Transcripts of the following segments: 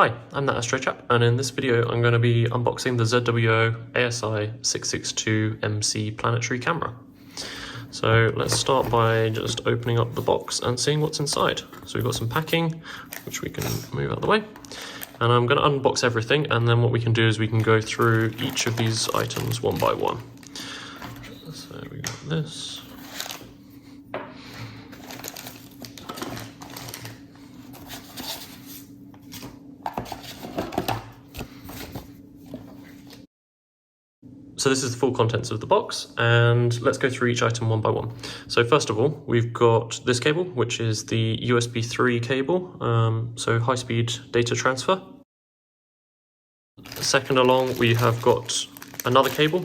Hi, I'm that Astro chap, and in this video I'm going to be unboxing the ZWO ASI 662MC Planetary camera. So let's start by just opening up the box and seeing what's inside. So we've got some packing, which we can move out of the way. And I'm going to unbox everything, and then what we can do is we can go through each of these items one by one. So we got this. So this is the full contents of the box, and let's go through each item one by one. So first of all, we've got this cable, which is the USB 3 cable, so high-speed data transfer. Second along, we have got another cable.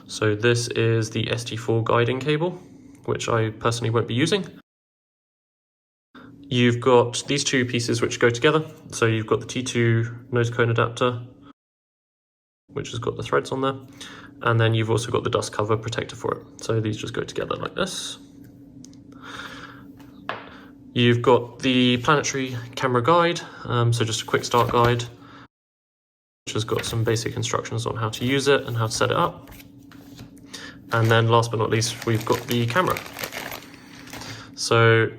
So this is the ST4 guiding cable, which I personally won't be using. You've got these two pieces which go together. So you've got the T2 nose cone adapter, which has got the threads on there, and then you've also got the dust cover protector for it. So these just go together like this. You've got the Planetary Camera guide, so just a quick start guide, which has got some basic instructions on how to use it and how to set it up. And then last but not least, we've got the camera. So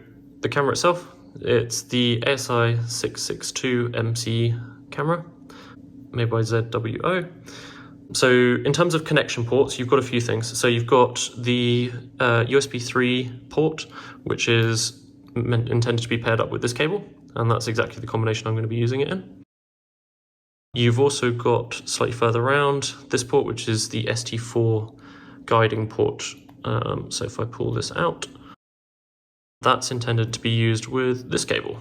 the camera itself, it's the ASI 662MC camera, made by ZWO. So in terms of connection ports, you've got a few things. So you've got the USB 3 port, which is intended to be paired up with this cable, and that's exactly the combination I'm going to be using it in. You've also got slightly further around this port, which is the ST4 guiding port. So if I pull this out, that's intended to be used with this cable.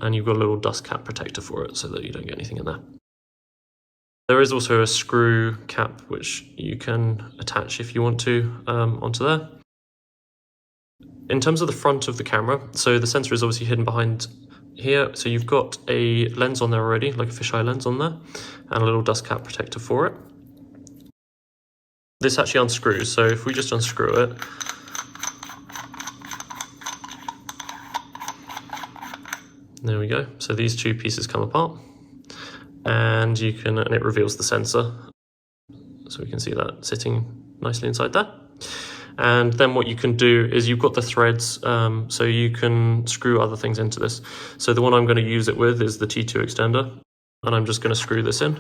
And you've got a little dust cap protector for it so that you don't get anything in there. There is also a screw cap which you can attach if you want to onto there. In terms of the front of the camera, so the sensor is obviously hidden behind here, so you've got a lens on there already, like a fisheye lens on there, and a little dust cap protector for it. This actually unscrews, so if we just unscrew it, there we go. So these two pieces come apart, and it reveals the sensor. So we can see that sitting nicely inside there. And then what you can do is you've got the threads, so you can screw other things into this. So the one I'm going to use it with is the T2 extender, and I'm just going to screw this in.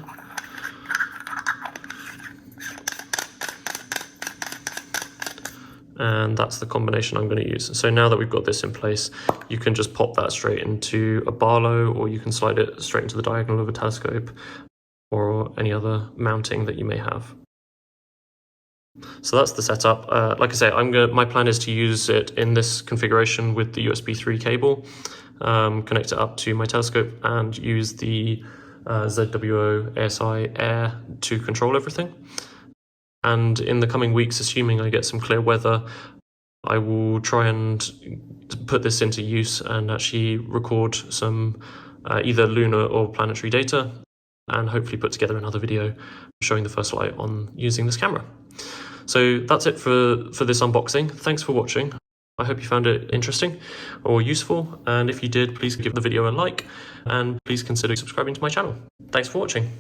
And that's the combination I'm going to use. So now that we've got this in place, you can just pop that straight into a Barlow, or you can slide it straight into the diagonal of a telescope, or any other mounting that you may have. So that's the setup. Like I say, my plan is to use it in this configuration with the USB 3 cable, connect it up to my telescope, and use the ZWO ASI Air to control everything. And in the coming weeks, assuming I get some clear weather, I will try and put this into use and actually record some either lunar or planetary data, and hopefully put together another video showing the first light on using this camera. So that's it for this unboxing. Thanks for watching. I hope you found it interesting or useful, and if you did, please give the video a like, and please consider subscribing to my channel. Thanks for watching.